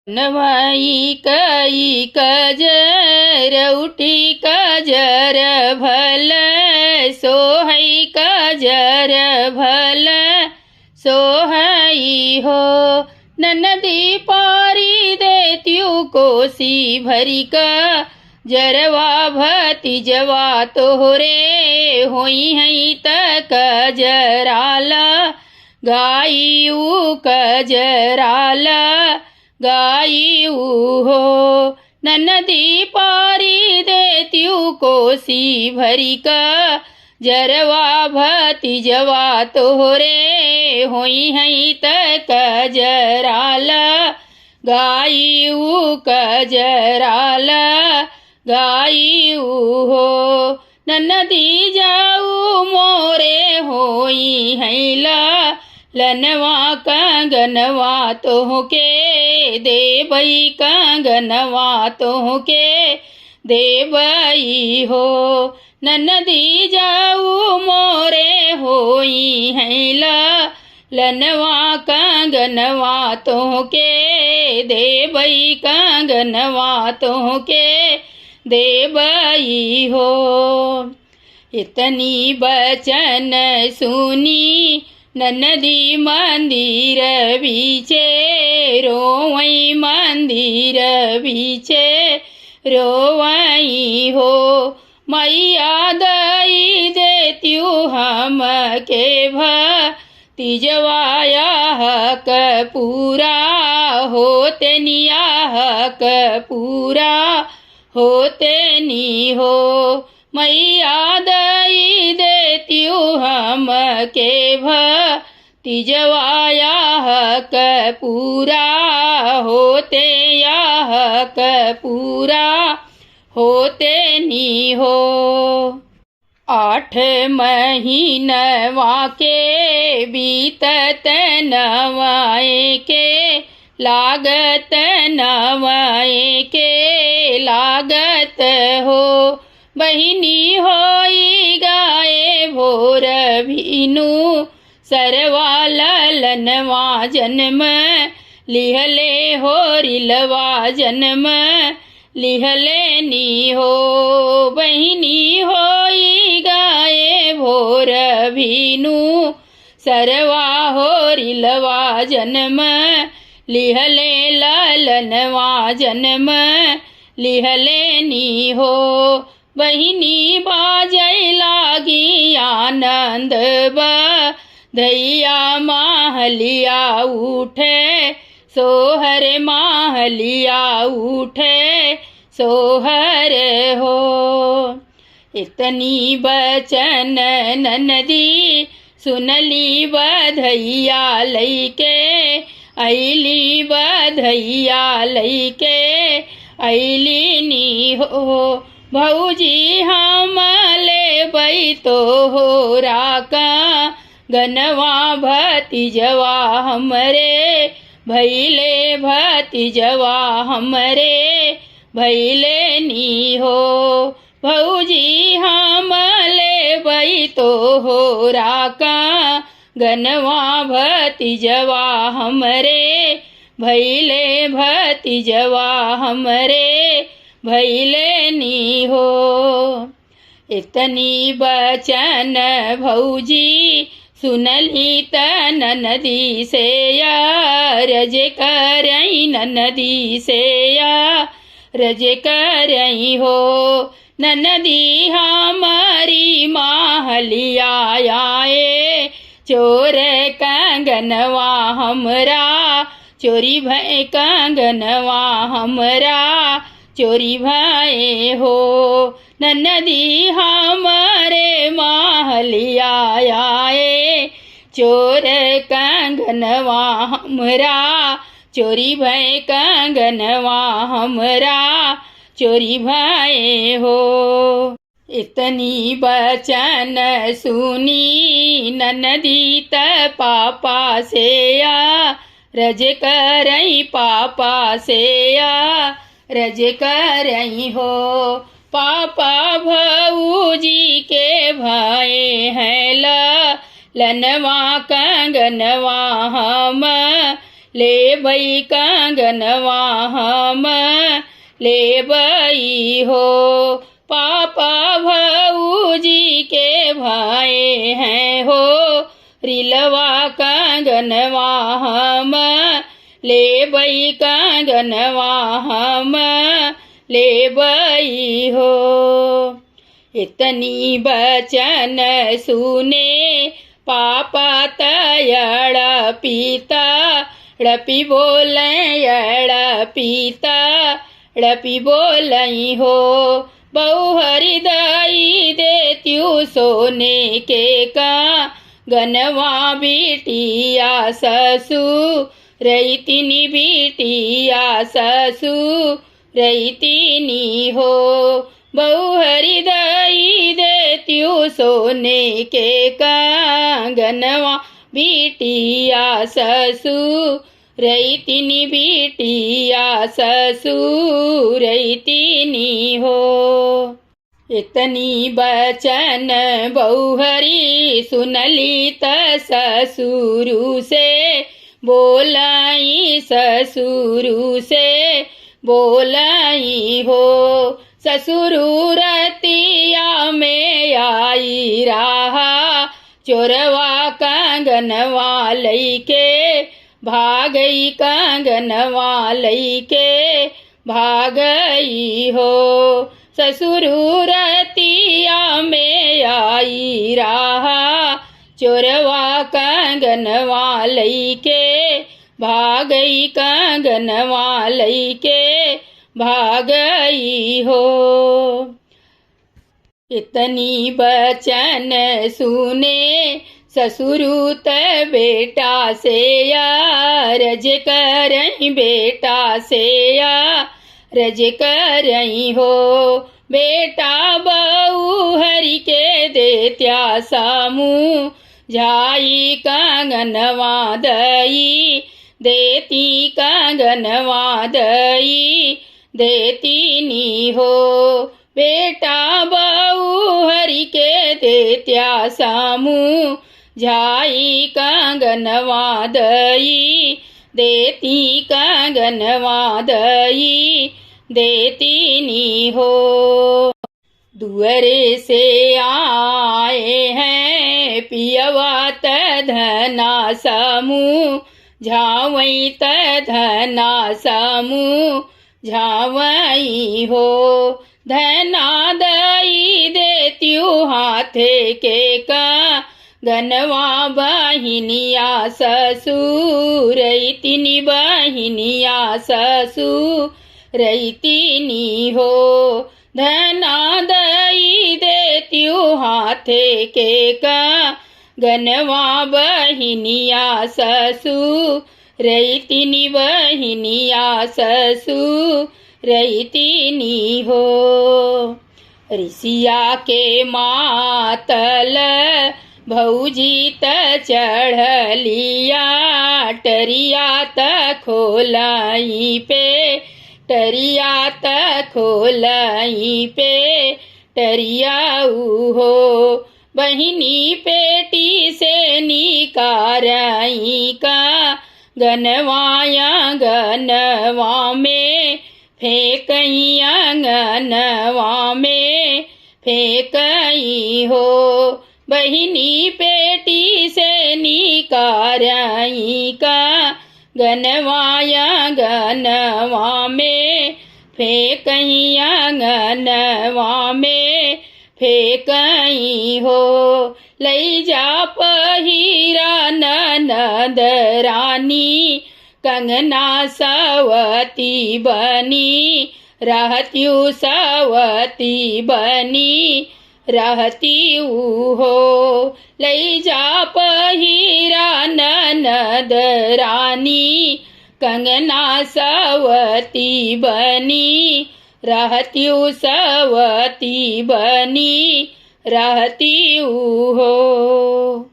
नवाई कई कजर उठी कजर भल सोहई कजर भल सोहई हो। ननदी पारी देत्यु कोसी भरी का जरवा भतीजवा तोहरे होई हई तक कजराला गायू कजराला गायू हो। ननदी पारी देत्यु कोसी भरी का जरवा भतीजवा तोहरे होई हई तक कजराला गायू कजराला गायू हो। ननदी जाऊ मोरे होई हैला लनवा कंगनवा तोहके देबई कंगनवा तोहके देबई हो। ननदी जाऊ मोरे होई हैला लनवा कंगनवा तोहके देबई कंगनवा तोहके देबई हो। इतनी बचन सुनी ननदी मंदिर बीचे रोवई मंदिर बीचे रोवई हो। मैया दई देत्यु हम के भतीजवाया हक पूरा होते निया हक पूरा होते नी हो। मैया दई देत्यु हम के भतीजवाया हक पूरा होते या हक पूरा होते नी हो। 8 महीनवा के बीतत नवाए के लागत नवाए के लागत हो। बहिनी होई गाए भोर भीनु सरवा ललनवा जन्म लिहले हो रिलवा जन्म लिहले नी हो। बहिनी होई गाए भोर भीनु सरवा हो रिलवा जन्म लिहले ललनवा जन्म लिहले नी हो। बहिनी बाजै लागी आनंद बधैया माहलिया उठे सोहर माहलिया उठे सोहर हो। इतनी बचन ननदी सुनली बधैया लैके ऐली बधैया लैके ऐली नी हो। भौजी हम लेबै तोहरा का गनवा भतीजवा हमरे भैले भतीजवा हमरे भैले नी हो। भौजी हम लेबै तोहरा का गनवा भतीजवा हमरे भैले भतीजवा हमरे भैले नी हो। इतनी बचन भौजी सुनली त ननदी से रज करई ननदी से रज करई हो। ननदी हमारी माहलिया आए चोर कंगनवा हमरा चोरी भय कंगनवा हमरा चोरी भय हो। ननदी हमारे माहलिया आए चोर कंगनवा हमरा चोरी भय कंगनवा हमरा चोरी भय हो। इतनी बचन सुनी ननदी त पापा से रज करई पापा से रज करई हो। पापा भौजी के भाई है लनवा कंगनवा हम लेबई कंगनवा हम लेबई हो। पापा भौजी के भाई हैं हो, रिलवा कंगनवा हम लेबई कंगनवा हम लेबई हो। इतनी बचन सुने पापा तयड़ पीता ड़पी बोलें पीता ड़पी बोलई हो। बहु हरिदई देत्यु सोने के का गनवा बिटिया ससुरैतिनी बिटिया ससुरैतिनी हो। बहु हरिदई देत्यु सोने के कंगनवा बिटिया ससुरैतिनी बिटिया ससुरैतिनी हो। इतनी बचन बहुहरी सुनली त ससुरु से बोलाई ससुरु से बोलाई हो। ससुरु रतिया में आई रहा चोरवा कंगनवा लईके भागई कंगनवा लईके भागई हो। ससुरु रतिया में आई रहा चोरवा कंगनवा लईके भागई कंगनवा लईके भागई हो। इतनी बचन सुने ससुरु त बेटा से रज करई बेटा से रज करई हो। बेटा बहु हरि के देत्या सामू झाई कंगनवा दई देती कंगनवा दई देतीनी हो। बेटा बहु हरि के देत्या सामू झाई कंगनवा दई देती कंगनवा दई देतीनी हो। दुअरे से आए हैं पियवा त धना समूह झावई त धना समूह झावई हो। धना दई देत्यु हाथे के का गनवा बहिनिया ससुरैतिनी बहिनिया ससुरैतिनी हो। धना दई देत्यु हाथे के का गनवा बहिनिया ससुरैतिनी बहिनिया ससुरैतिनी हो। ऋषिया के मातल भौजी त चढ़लिया टरिया त खोलाई पे टरिया त खोलाई पे टरिया हो। बहिनी पेटी से निकारई का गनवाया गनवा में फेंकई आंगनवा में फेंकई हो। बहिनी पेटी से निकारई का गनवाया गनवा में फेंकई आंगनवा में फेंकई हो। लई जा पहिरा ननद रानी कंगना सवती बनी रहत्यु सवती बनी रहत्यु हो। लई जा पहिरा ननद रानी कंगना सवती बनी रहत्यु सवती बनी रहत्यु हो।